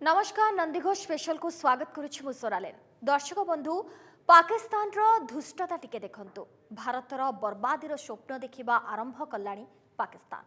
नमस्कार नंदीघोष स्पेशल को स्वागत करुछि मु सोरालेन। दर्शक बंधु पाकिस्तान रो धुष्टता टिके देखंतु। भारतर बर्बादीर स्वप्न देखिबा आरंभ कलानी पाकिस्तान।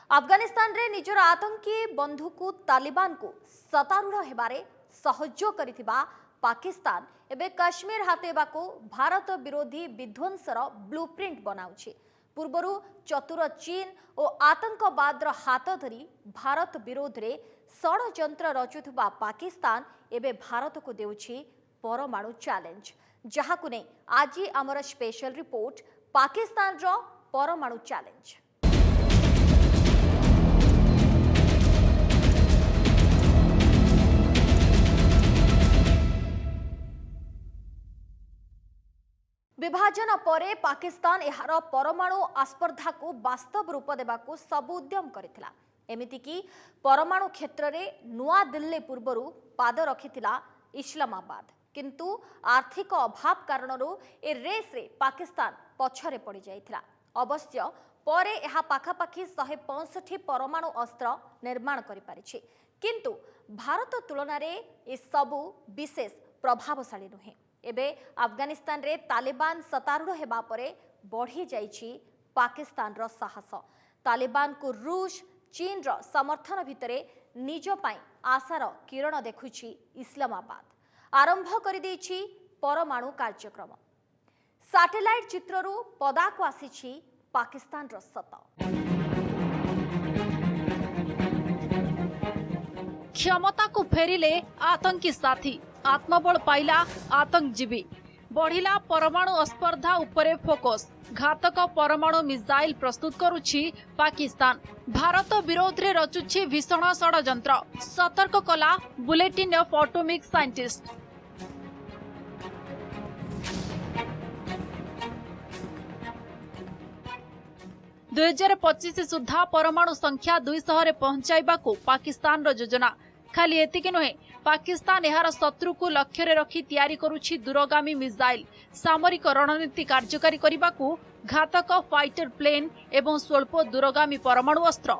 अफगानिस्तान रे निजर आतंकी बंधु को तालिबान को सतारूढ़ हेबारे सहयोग करिथिबा पाकिस्तान एबे काश्मीर हातेबा को भारत विरोधी विध्वंसर ब्लूप्रिंट बनाउछि। पूर्वरु चतुर चीन और आतंकवाद हाथ धरी भारत विरोध रे षड्यंत्र रचुथुबा पाकिस्तान एबे भारत को देउछि परमाणु चैलेंज, जहाकु नै आज आमर स्पेशल रिपोर्ट पाकिस्तान रो परमाणु चैलेंज। विभाजन परे पाकिस्तान एहार परमाणु आस्पर्धा को वास्तव रूप देबाकू सब उद्यम करिथिला। एमिति कि परमाणु क्षेत्र रे नुआ दिल्ली पूर्वरु पाद रखिथिला इस्लामाबाद, किंतु आर्थिक अभाव कारणरू ए रेस रे पाकिस्तान पछरे पड़ी जाइथिला। अवश्य परे एहा पाखापाखी 165 परमाणु अस्त्र निर्माण करि पारिछि, किंतु भारत तुलना रे ए सबु विशेष प्रभावशाली नुहे। एबे अफगानिस्तान रे तालिबान सतारूढ़ हेबा परे बढ़ी जाइछि पाकिस्तान रो साहस। तालिबान को रूस चीन रो समर्थन भितरे निज पाई आशार किरण देखुछि इस्लामाबाद। आरंभ करि दैछि परमाणु कार्यक्रम। सैटेलाइट चित्ररू पदाको आसीछि पाकिस्तान रो सत। क्षमता को फेरिले आतंकी साथी, आत्मबल पाइला आतंकजीवी, बढ़िला परमाणु अस्पर्धा उपरे फोकस। घातक परमाणु मिसाइल प्रस्तुत करुछि पाकिस्तान। भारत विरोध रे रचुछि भीषण षड्यंत्र, सतर्क कला बुलेटिन ऑफ एटॉमिक साइंटिस्ट। दुई 2025 सुधा परमाणु संख्या 200 रे पहुंचाइबा को पाकिस्तान रो योजना। खाली एतिके नुहे, पाकिस्तान एहार शत्रु को लक्ष्य रे रखी तैयारी करुछि दूरगामी मिसाइल, सामरिक रणनीति कार्यकारी करने को घातक फाइटर प्लेन एवं स्वल्प दूरगामी परमाणु अस्त्र।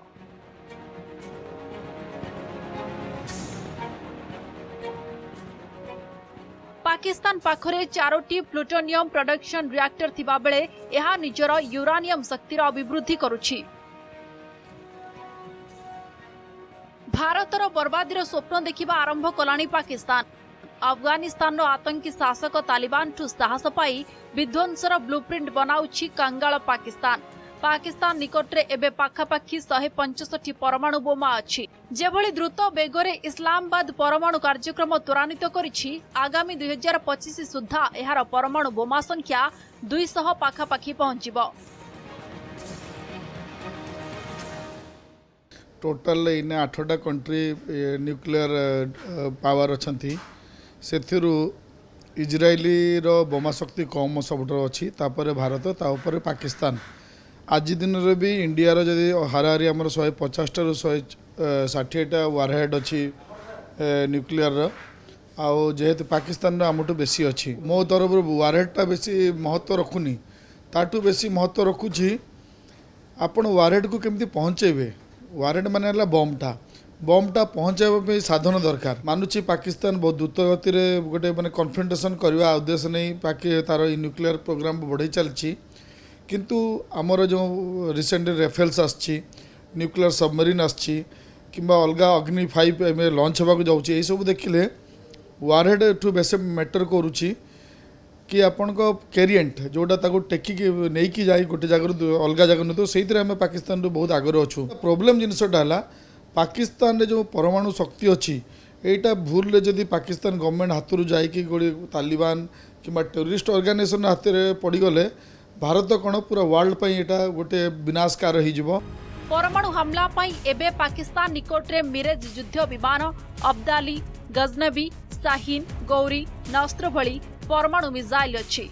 पाकिस्तान पाखरे 4टी प्लूटोनियम प्रोडक्शन रिएक्टर थिबा बेले एहा निजर यूरानियम शक्तिर अभिवृद्धि करुछि। भारतर बर्बादीर स्वप्न देखिबा आरंभ कलानी पाकिस्तान। अफगानिस्तान आतंकी शासक तालिबान ठू साहस पाई विध्वंसर ब्लूप्रिंट बनाउछि कंगाल पाकिस्तान। पाकिस्तान निकटरे एबे पाखापाखी 165 परमाणु बोमा अछि। जेभଳି द्रुत बेगरे इस्लामाबाद परमाणु कार्यक्रम त्वरान्वित करिछि, आगामी 2025 सुधा एहार परमाणु बोमा संख्या 200 पाखापाखी पहुंचिबो। टोटाल इन 8टा कंट्री न्यूक्लियर पावर अच्छी से इजराइली रो बोमा शक्ति कम सब अच्छी, तापर भारत तापर पाकिस्तान। आज दिन रे भी इंडिया रो जदि हाराहारी आमर 150 रू 160टा वारहेड अच्छी न्यूक्लियर आउ जेहेतु पाकिस्तान आमठू बेसी अच्छी। मो तरफ वारहेडटा बेसी महत्व रखुनी, ताठू बेसी महत्व रखुची आपण वारहेड को केमती पहुँचेबे। वारेड माने बमटा पहुँचाइबा साधन दरकार। मानुची पाकिस्तान बहुत द्रुत गति में गोटे माने कन्फ्रंटेशन करने उद्देश्य नहीं पाकि तार न्यूक्लियर प्रोग्राम बढ़ई चलती, किंतु आमर जो रिसेंटली रेफेल्स आछि, न्यूक्लियर सबमरीन आछि, किंबा अलग अग्नि 5 लॉन्च होगा जाऊँगी, यही सब देखिले वारहेड ठू बेस मैटर करुच्ची कि आपण को कैरिएंट जोटा ताको टेकिकी नहीं कि जाई गोटे जगह अलग जगह नुह, तो से पाकिस्तान बहुत आगे अच्छू। प्रोब्लेम जिनसटा है पाकिस्तान रे जो परमाणु शक्ति अच्छी एटा भूल रे जदि पाकिस्तान गवर्नमेंट हाथ रू जाइकी गोटे तालिबान कि टेररिस्ट ऑर्गेनाइजेशन हाथ में पड़गले भारत कौन पूरा वर्ल्ड पर एटा गोटे विनाशकार हो। परमाणु हमला पाई एबे पाकिस्तान निकटरे मिरेज युद्ध विमान, अब्दाली, गजनबी, शाहीन, गौरी, नस्त्र भली परमाणु मिसाइल अच्छी।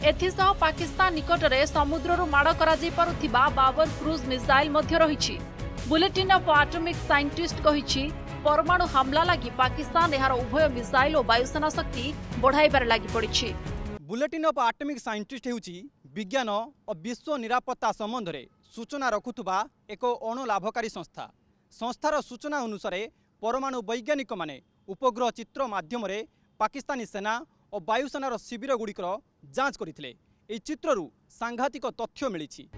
एथिसह पाकिस्तान निकटरे समुद्ररू माड़ करा जाई पारुथिबा बाबर क्रूज मिसाइल मध्य रहिछि। बुलेटिन ऑफ एटॉमिक साइंटिस्ट कहिछि परमाणु हमला लगी पाकिस्तान यार उभय मिसाइल और वायुसेना शक्ति बढ़ाइबार लगी पड़ी। बुलेटिन ऑफ एटॉमिक साइंटिस्ट हेउची विज्ञान और विश्व निरापत्ता संबंध में सूचना रखुवा एक अणलाभकारी संस्था। संस्थार सूचना अनुसार परमाणु वैज्ञानिक माने उपग्रह चित्र माध्यम पाकिस्तानी सेना और वायुसेनार शिविर गुड़िकर जांच करथिले। एही चित्ररू सांघातिक तथ्य मिली।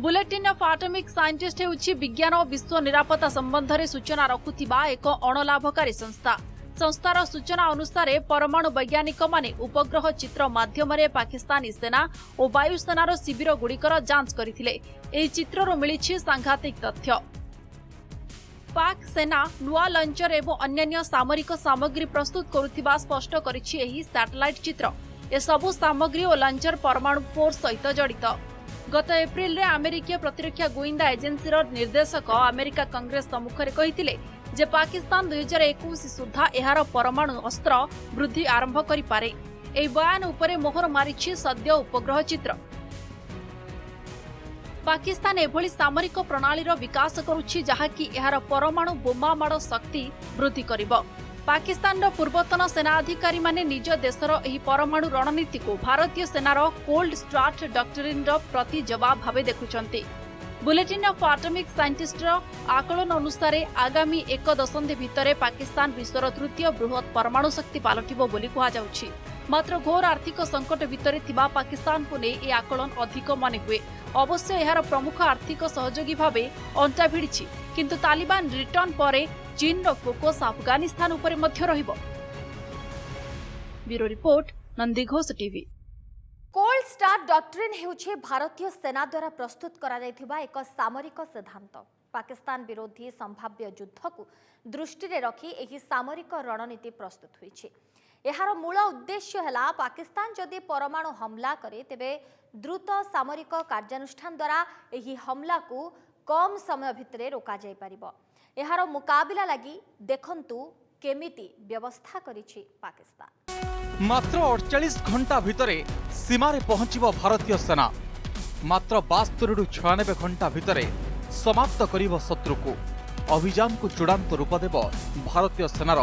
बुलेटिन ऑफ एटॉमिक साइंटिस्ट हेउची विज्ञान और विश्व निरापत्ता संबंध में सूचना रखुवा एक अणलाभकारी संस्था। संस्थार सूचना अनुसार परमाणु वैज्ञानिक माने उपग्रह चित्र माध्यम पाकिस्तानी सेना और वायुसेनार शिविर गुड़िकर जांच करथिले। एही चित्ररू मिली सांघातिक तथ्य। पाक सेना नुआ लंचर एवं अन्य सामरिक सामग्री प्रस्तुत करुथिबा स्पष्ट करिछि एही सैटेलाइट चित्र। ए सबु सामग्री और लंचर परमाणु फोर्स सहित जड़ित। गत एप्रिल रे अमेरिकीय प्रतिरक्षा गुइंदा एजेंसी निर्देशक अमेरिका कांग्रेस सम्मुख में कहिथिले जे पाकिस्तान 2021 सुधा एहार परमाणु अस्त्र वृद्धि आरंभ करिपारे। एही बयान उपरे मोहर मारिछि सद्य उपग्रह चित्र। पाकिस्तान एभली सामरिक प्रणालीर विकास करुछि जहाँकि एहार परमाणु बोमा माड़ शक्ति वृद्धि करिब। पाकिस्तान पूर्वतन सेना अधिकारी माने निज देशर एही परमाणु रणनीति को भारतीय सेनार कोल्ड स्टार्ट डॉक्ट्रिन प्रति जवाब भावे देखुछंती। बुलेटिन ऑफ एटॉमिक साइंटिस्ट आकलन अनुसार आगामी 1 दशंधि भितर पाकिस्तान विश्वर तृतीय बृहत परमाणु शक्ति पालटिब बोली कुहाଯାଉଛି। मात्र घोर आर्थिक संकट भितर थिबा पाकिस्तान को नै ए आकलन अधिक माने हुए। अवश्य एहार प्रमुख आर्थिक सहयोगी भावे अंटा भिड़िछि, किंतु तालिबान रिटर्न परे चीन रो फोकस अफगानिस्तान उपरे मध्य रहिबो। Bureau report, Nandighosh TV. Cold start doctrine हेउछे भारतीय सेना द्वारा प्रस्तुत करा जायथिबा एक सामरिक सिद्धांत। पाकिस्तान विरोधी संभाव्य युद्ध को दृष्टि रे रखी एही सामरिक रणनीति प्रस्तुत होईछि। एहार मूल उद्देश्य है पाकिस्तान जदि परमाणु हमला करे तेबे द्रुत सामरिक कार्यानुष्ठान द्वारा एही हमला को कम समय भितरे रोका जाय परिबो। एहार मुकाबिला लगी देखंतु केमिति व्यवस्था करिछि पाकिस्तान। मात्र 48 घंटा भितरे सीमारे पहुंचीब भारतीय सेना। मात्र 72 रु 96 घंटा भितरे समाप्त करिब शत्रु को। अभियान को चूड़ांत रूप देव भारतीय सेनार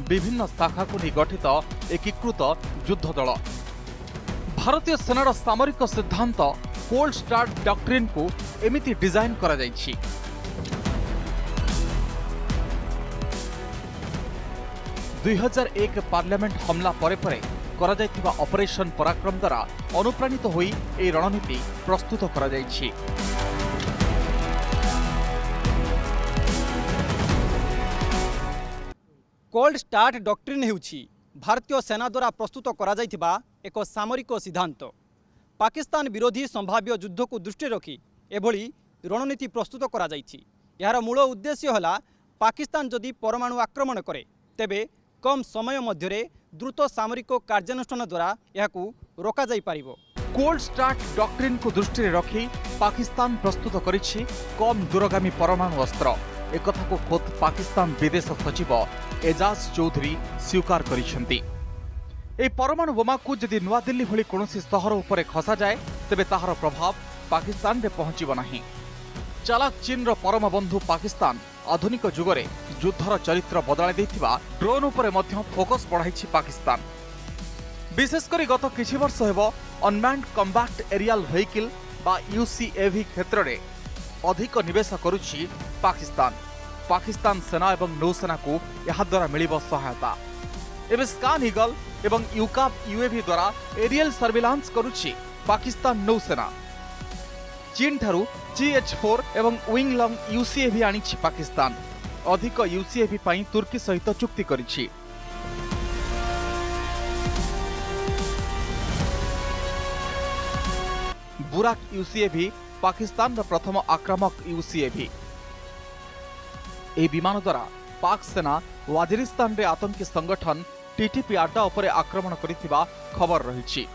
विभिन्न शाखा को नहीं गठित एकीकृत युद्ध दल। भारतीय सेनार सामरिक सिद्धांत कोल्ड स्टार्ट डॉक्ट्रिन को एमिति डिजाइन करा जायछि। 2001 पार्लियामेंट हमला परे परे करा जायथिबा ऑपरेशन पराक्रम द्वारा अनुप्राणित होई ए रणनीति प्रस्तुत करा जायछि। कोल्ड स्टार्ट डॉक्ट्रिन हेउछि भारतीय सेना द्वारा प्रस्तुत करा जायथिबा एक सामरिक सिद्धांत। पाकिस्तान विरोधी संभाव्य युद्ध को दृष्टि रखी एभली रणनीति प्रस्तुत करा जायछि। यार मूल उद्देश्य है पाकिस्तान जदि परमाणु आक्रमण करे तेबे कम समय मध्यरे द्रुत सामरिक कार्यानुष्ठान द्वारा याकू रोका जाय पारिबो। कोल्ड स्टार्ट डॉक्ट्रिन को दृष्टि रे रखी पाकिस्तान प्रस्तुत करिछि कम दूरगामी परमाणु अस्त्र। एकथा को खुद पाकिस्तान विदेश सचिव एजाज चौधरी स्वीकार करिसेंती। ए परमाणु बोमा को यदि नुआ दिल्ली भली कोनोसी शहर उपरे खसा जाए तेबे ताहार प्रभाव पाकिस्तान रे पहुंचिबो नाही। चालाक चीन रो परम बंधु पाकिस्तान आधुनिक जुगरे युद्धर चरित्र बदलाई देथिबा ड्रोन उपरे मध्य फोकस बढ़ाइछि पाकिस्तान। विशेषकर गत किछि वर्ष हेबो अनमैन्ड कम्बैट एरियल व्हीकल बा यूसीएवी क्षेत्र रे अधिक निवेश करुछि पाकिस्तान। पाकिस्तान सेना एवं नौसेना को यह द्वारा मिलिब सहायता। एवं स्कान ईगल एवं यूकाप यूएवी द्वारा एरियल सर्विलांस करुछि पाकिस्तान नौसेना। चीन ठारू GH4 एवं विंगलंग यूसीएवी आनिछि पाकिस्तान। अधिक यूसीएवी पाई तुर्की सहित चुक्ति करिछि। बुराक यूसीएवी पाकिस्तान प्रथम आक्रामक यूसीएवी। ए विमान द्वारा पाक सेना वाजिरिस्तान रे आतंकी संगठन टीटीपी अड्डा उपरे आक्रमण करिथिबा खबर रहिछि।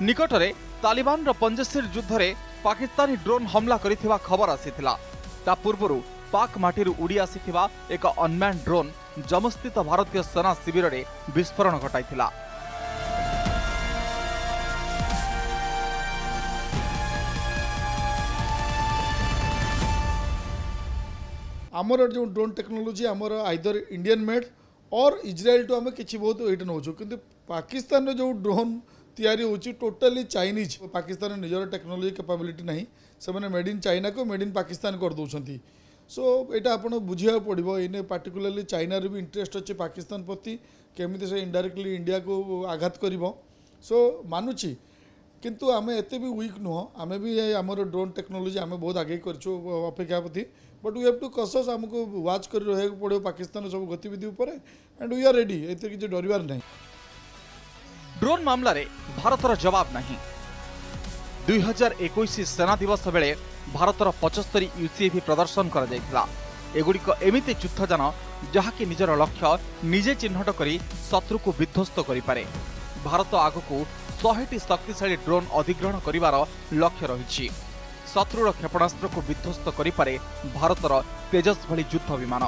निकटरे तालिबान रो पंजशीर युद्ध रे पाकिस्तानी ड्रोन हमला करिथिबा खबर आसिथिला। ता पूर्वरु पाक माटीरु उड़ी आसिथिबा एक अनमैन ड्रोन जम्मूस्थित भारतीय सेना शिविर रे विस्फोरण घटाइथिला। आमर जो ड्रोन टेक्नोलोजी आमर आइदर इंडियन मेड और इज्राइल टू आम कि बहुत ये नौ कि पाकिस्तान जो ड्रोन तैयारी होची टोटली चाइनीज पाकिस्तान निजर टेक्नोलोजी कैपेबिलिटी नहीं से मेड इन चाइना को मेड इन पाकिस्तान कर दौरान सो यहाँ आपड़ बुझा पड़ो इन पार्टिकुलरली चाइनार भी इंटरेस्ट अच्छे पाकिस्तान प्रति केमी से इनडायरेक्टली इंडिया को आघात कर सो मानुची किंतु आम एत भी वीक नुह आम भी आमर ड्रोन टेक्नोलोजी आम बहुत आगे कर अपेक्षापति बट वी हैव टू कसस आमको वाच कर रहा पड़ो पाकिस्तान सब गतिविधि उपर एंड वी आर रेडी एत किसी डरबार नहीं। ड्रोन मामला रे भारतर जवाब नहीं 2021 सेना दिवस बेले भारतर 75 यूसीएवी प्रदर्शन करा जायतिला। एगुड़िक एमिति युद्धजान जहाँकि निजर लक्ष्य निजे चिन्हट करी शत्रु को विध्वस्त करिपारे। भारत आगकू 100टी शक्तिशाली ड्रोन अधिग्रहण करिवार लक्ष्य रहिछि। शत्रुर क्षेपणास्त्र को विध्वस्त करिपारे भारतर तेजस भली युद्ध विमान।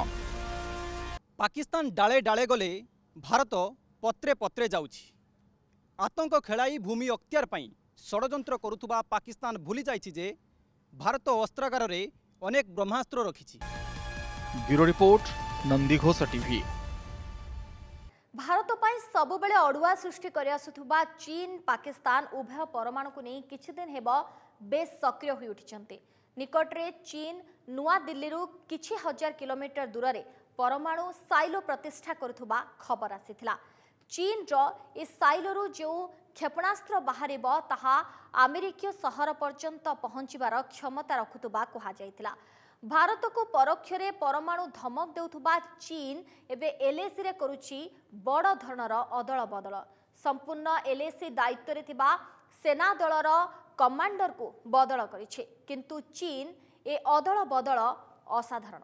पाकिस्तान डाले डाले गले भारत पत्रे पत्रे जाउछि। आतंक खेलाई भूमि अख्तियार पाई षड्यंत्र करुथुबा पाकिस्तान भूली जाइछि जे भारत अस्त्रागार रे अनेक ब्रह्मास्त्र रखिछि। Bureau report Nandighosh TV. Bharat पाई सबुबेले अड़ुआ सृष्टि कर आसुथुबा चीन पाकिस्तान उभय परमाणु को नहीं किछि दिन हेबो बेस सक्रिय होई उठिचंती। निकटरे चीन नुआ दिल्ली रु किछि हजार किलोमीटर दूर रे परमाणु साइलो प्रतिष्ठा करुथुबा खबर आसीथिला। चीन रो इस साइलोरु जो क्षेपणास्त्र बाहरिब ताहा अमेरिकीय सहर पर्यंत पहुंचीबार क्षमता रखुथुबा कहा जायतिला। भारत को परोक्षरे परमाणु धमक देउथुबा चीन एबे एलएसी रे करूची बड़ धरणर अदल बदल। संपूर्ण एलएसी दायित्व रे थिबा सेना दलर कमांडर को बदल करिछे किंतु चीन ए अदल बदल असाधारण।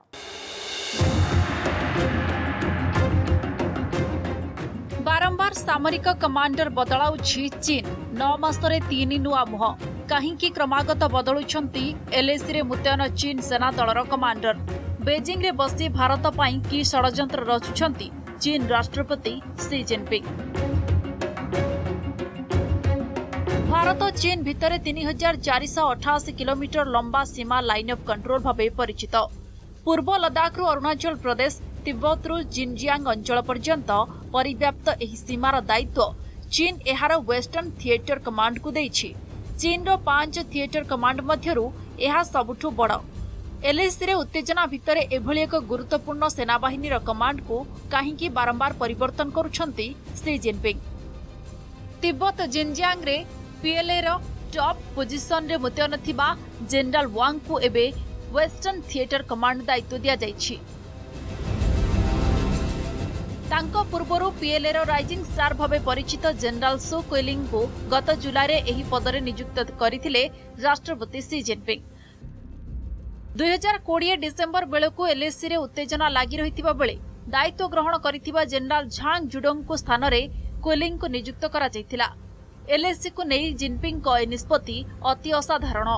बारंबार सामरिक कमांडर बदलाउछि चीन। 9 मासरे 3 नुआ मुह कहीं क्रमागत बदलुछंती एलएसी रे मुतयन चीन सेना दलर कमांडर। बेजिंग रे बसी भारत पाई की षड्यंत्र रचुछंती चीन राष्ट्रपति शी जिनपिंग। भारत चीन भितर 3488 किलोमीटर लंबा सीमा लाइन ऑफ कंट्रोल भावे परिचित। पूर्व लद्दाख रु अरुणाचल प्रदेश तिब्बत रु जिनजियांग अंचल पर्यंत परिव्याप्त एही सीमार दायित्व चीन एहार वेस्टर्न थिएटर कमांड को देइछि। चीन रो 5 थिएटर कमांड मध्यरु एहा सबुठु बड़। एलएसी रे उत्तेजना भितर एभली एक गुरुत्वपूर्ण सेनाबाहिनीर कमांड को काहींकी बारंबार परिवर्तन करुछंती शी जिनपिंग। तिब्बत जिनजियांग रे पीएलए रो टॉप पोजिशन रे मुतयन थिबा जनरल वांग को एबे वेस्टर्न थिएटर कमांड दायित्व दिया जाइछि। तांको पूर्वरु पीएलए रो राइजिंग स्टार भावे परिचित जनरल सो क्वेलिंग को गत जुलाई रे एही पदरे नियुक्त करथिले राष्ट्रपति शी जिनपिंग। 2020 डिसेंबर बेलकु एलएसी रे उत्तेजना लागि रहितिबा बेले दायित्व ग्रहण करथिबा जनरल झांग जुडोंग को स्थान रे क्वेलिंग को नियुक्त करा जायतिला। एलएसी को नै जिनपिंग को निष्पत्ति अति असाधारण।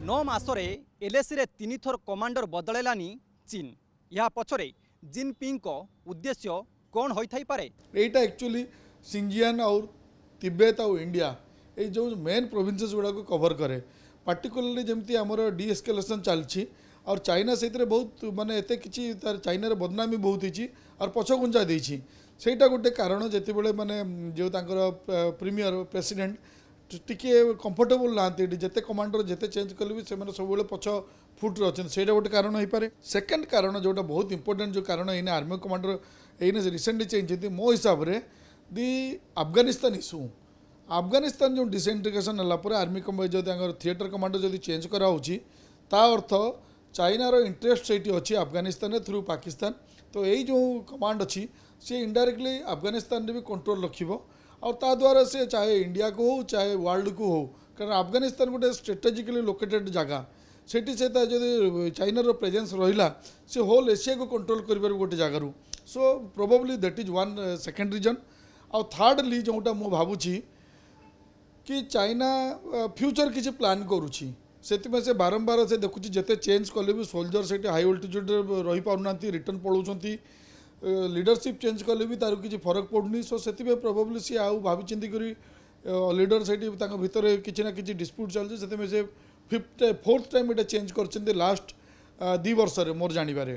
9 मासरे एलएसी रे 3 थर कमांडर बदलेलानी चीन। या पछरे जिनपिंग को उद्देश्य कौन होई थाई पारे? एटा एक्चुअली सिंजियान और तिब्बत और इंडिया ये जो मेन प्रोविंसेस गुड़ा को कवर करे पार्टिकुलरली जमती आमर डी एस्केलेशन चलछि और चाइना से बहुत माने एते किछि तार चाइना रे बदनामी बहुत हिची और पछगुंजा देछि सेटा गोटे कारण जेते बेले माने जो तांकर प्रीमियर प्रेसिडेंट टिके कंफर्टेबल लांती जेते कमांडर जेते चेंज कले भी से सब बेले पछ फुट रही से गोटे कारण हो पारे। सेकेंड कारण जोटा बहुत इंपोर्टेंट जो कारण इन आर्मी कमांडर ये रिसेंटली चेंज होती मो हिसाब से दि अफगानिस्तान इश्यू अफगानिस्तान जो डिसेंट्रिगेशन है आर्मी जो थिएटर कमांडर जो चेंज कराऊँगी ता अर्थ चाइनार इंटरेस्ट से अच्छी अफगानिस्तान थ्रू पाकिस्तान तो यही जो कमांड अच्छी सी इनडायरेक्टली अफगानिस्तान भी कंट्रोल रखिबो और ता द्वारा से चाहे इंडिया को हो चाहे वर्ल्ड को हो कारण अफगानिस्तान गोटे स्ट्रेटेजिकली लोकेटेड जगह सेठी से जदि चाइनार प्रेजेंस रहा से होल एशिया को कंट्रोल कर गोटे जगार so probably that is one second reason आउ थर्डली जोटा मु भावुची कि चाइना फ्यूचर किसी प्लान करुँची से बारंबार से देखुची जिते चेंज कले भी सोल्जर से हाई अल्टीट्यूड रही पारना रिटर्न पलाउंट लीडरशिप चेंज कले भी तार किसी फरक पड़ुनी सो से प्रोबेबली सी आउ भावी चिंती करी लीडर से भीतर किसी ना किसी डिस्प्यूट चलती से फोर्थ टाइम एटा चेंज करछन लास्ट 2 वर्ष रे मोर जानिबारे।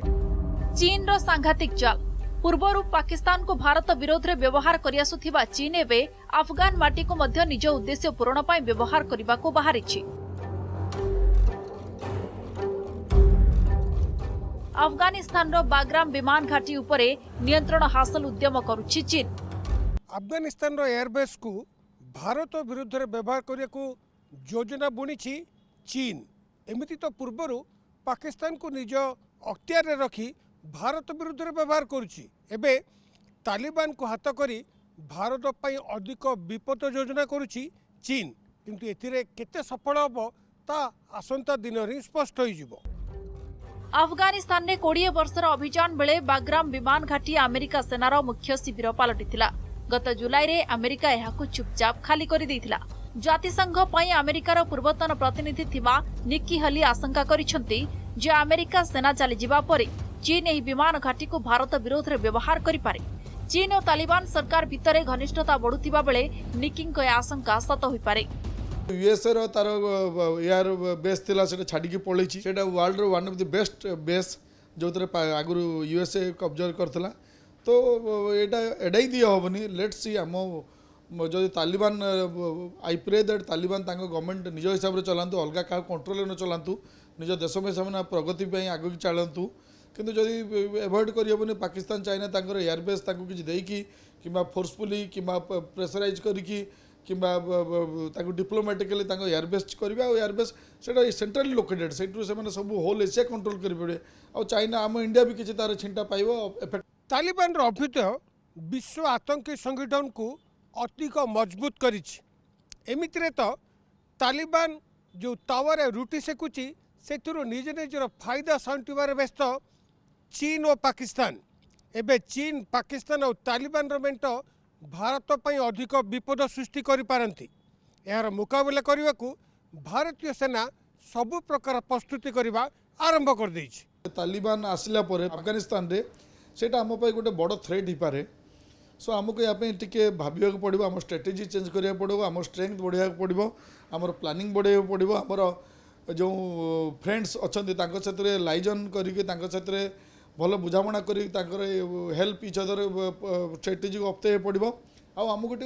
चीन रो सांघातिक चाल पूर्वरु पाकिस्तान को भारत विरोध रे व्यवहार करि आसुथिबा चीन एबे अफगान माटी को मध्य निज उद्देश्य पूरण पई व्यवहार करबा को बाहरिछि। अफगानिस्तान रो बाग्राम विमान घाटी उपरे नियंत्रण हासिल उद्यम करुछि चीन। अफगानिस्तान रो एयरबेस को भारत विरुद्ध रे व्यवहार करिया को योजना बुणीछि चीन। एमिति तो पूर्वरु पाकिस्तान को निज अख्तियार रे रखी भारत विरुद्ध रे व्यवहार करुछि। एबे तालिबान को हाथ करी भारत पई अधिक विपद योजना करुछि चीन। किंतु एथिरे केते सफल हबो ता आसंता दिन रे स्पष्ट होई जिवो। अफगानिस्तान ने 20 वर्षर अभियान बेले बाग्राम विमान घाटी अमेरिका सेनार मुख्य शिविर पलटिथिला। गत जुलाई रे अमेरिका एहाकु चुपचाप खाली करि दैथिला। जातिसंघ पई अमेरिकार पूर्वतन प्रतिनिधि थिबा निक्की हली आशंका करिसंती जे अमेरिका सेना चली जिबा परे चीन एही विमान घाटी को भारत विरोध रे व्यवहार करि पारे। चीन और तालिबान सरकार भितरे घनिष्ठता बढ़ुथिबा बेले निक्कीको आशंका सत होई पारे। यूएसए रो तार एयर बेस थिला सेटा छाडी के पळैछि। सेटा वर्ल्ड रो one of the best base जोतरे आगुरु यूएसए कब्जा करथला। तो एटा एडाई दिया होबनी। लेट्स सी हम जो Taliban I pray that Taliban तांको गवर्नमेंट निज हिसाब रे चलांतु, अलगा का कंट्रोल न चलांतु, निज देश में ସେମାନେ प्रगति पई आगु चलांतु। किंतु जदि एवॉइड करियबनी पाकिस्तान चाइना तांकर एयरबेस तांको किछि देकी किबा फोर्सफुली किबा प्रेशराइज करिकी किबा तांको डिप्लोमेटिकली तांको एयरबेस करबा और एयरबेस सेटा सेंट्रली लोकेटेड सेटु से माने सब होल एशिया कंट्रोल करि पड़े। और चाइना आम इंडिया भी किछि तार छिंटा पाइबो इफेक्ट। तालिबान रो अभ्युदय विश्व आतंकी संगठन को अधिक मजबूत करिछि। एमितिरे तो तालिबान जो टावर रुटी सेकुची सेथुरो निज निजर फायदा साउंटिबार व्यस्त चीन और पाकिस्तान। एबे चीन पाकिस्तान और तालिबान रो मेंट भारत पई अधिक विपद सृष्टि करि पारंती। यार मुकाबला करने को भारतीय सेना सबु प्रकार प्रस्तुति करबा आरंभ कर दैछि। तालिबान आसिला परे अफगानिस्तान रे सेटा हम पई गोटे बड़ थ्रेट ही पारे। सो आमको या टिके भाविया पड़ो, आम स्ट्रेटेजी चेंज करा पड़ो, आम स्ट्रेंथ बढ़िया पड़ो, आमर प्लानिंग बढ़िया पड़ो, आमर जो फ्रेंड्स अच्छा से लाइजन करके भल बुझाणा कर हेल्प इच अदर स्ट्रेटेजी को अपते पड़ो। आमको टे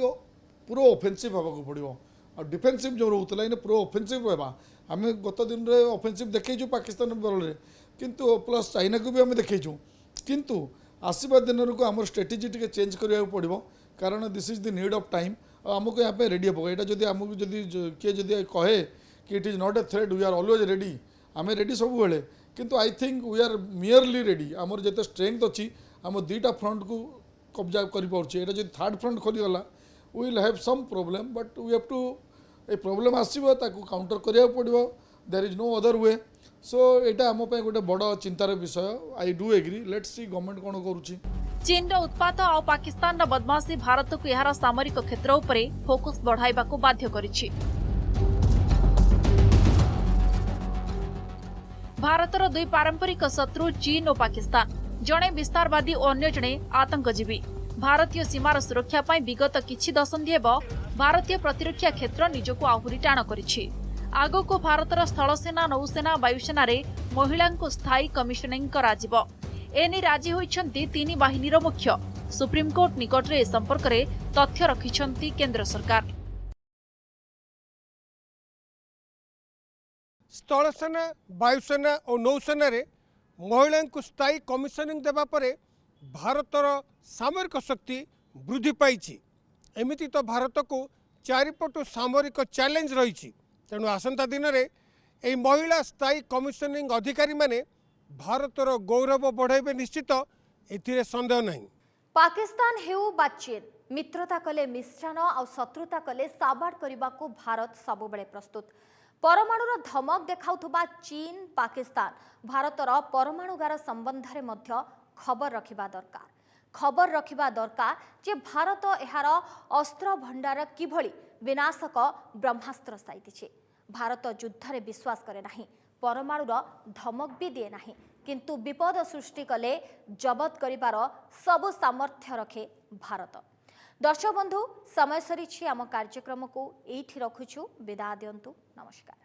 पूरा ऑफेंसिव हाँ पड़ो। आ डिफेन्सिव जो रोला इन पूरा ऑफेंसिव होगा। आम गत दिन में ऑफेंसिव देखु पाकिस्तान बल में, किंतु प्लस चाइना को भी आम देखु। किंतु आसवा दिन को आम स्ट्रेटेजी टे चेंज करा पड़ो, कारण this is the need of time. आमको यहाँ पे रेडी होगा। यहाँ जब आमको किए जदि कहे कि it is not a threat, we are always ready, आम रेडी सब बेले। किंतु I think we are merely ready. आमर जिते स्ट्रेंथ अच्छी आम दुईटा फ्रंट को कब्जा कर जो थर्ड फ्रंट खोलीगला we will have some problem, but we have to a problem आसो काउंटर करा पड़ो। There is no other way. So यहाँ आम गोटे बड़ चिंतार विषय। I do agree. Let's see government कौन करुच्ची। चीन रो उत्पात और पाकिस्तान रो बदमाशी भारत को यार सामरिक क्षेत्र उपरे फोकस बढ़ाइबा को बाध्य करिछि। भारतर दुई पारंपरिक शत्रु चीन और पाकिस्तान, जड़े विस्तारवादी और अन्य जड़े आतंकजीवी। भारतीय सीमार सुरक्षा पाई विगत किछि दशंधि हेब भारतीय प्रतिरक्षा क्षेत्र निजको आहुरी टाण करिछि। आगो को भारतर स्थलसेना, नौसेना, वायुसेना रे महिला को स्थायी कमिशनिंग कराजिबो। एने राजी होइछन्ति तीन बाहिनीर मुख्य। सुप्रीमकोर्ट निकट रे संपर्क रे तथ्य रखिछन्ति केंद्र सरकार। स्थलसेना, वायुसेना और नौसेना रे महिला को स्थायी कमिशनिंग देवा परे भारतर सामरिक शक्ति वृद्धि पाई। एमिति तो भारत को चारिपटु सामरिक चैलेंज रही। तेणु आसंता दिन में यह महिला स्थायी कमिशनिंग अधिकारी माने भारतर गौरव बढ़ाइबे निश्चित, एथिरे संदेह नहीं। पाकिस्तान हेउ बा चीन मित्रता कले मिश्रण और शत्रुता कले साबाड़ करने को भारत सबुबले प्रस्तुत। परमाणुर धमक देखाउथुबा चीन पाकिस्तान भारतर परमाणुगार संबंध में मध्य खबर रखिबा दरकार। खबर रखिबा दरकार जे भारत एहार अस्त्र भंडार किभली विनाशक ब्रह्मास्त्र साइतिछि। भारत युद्ध रे विश्वास करे नाही, परमाणुर धमक भी दिए नाही, किंतु विपद सृष्टि कले जबत करिबार सबु सामर्थ्य रखे भारत। दर्शक बंधु, समय सरीछि आम कार्यक्रम को एठी रखुछु। विदा दियंतु। नमस्कार।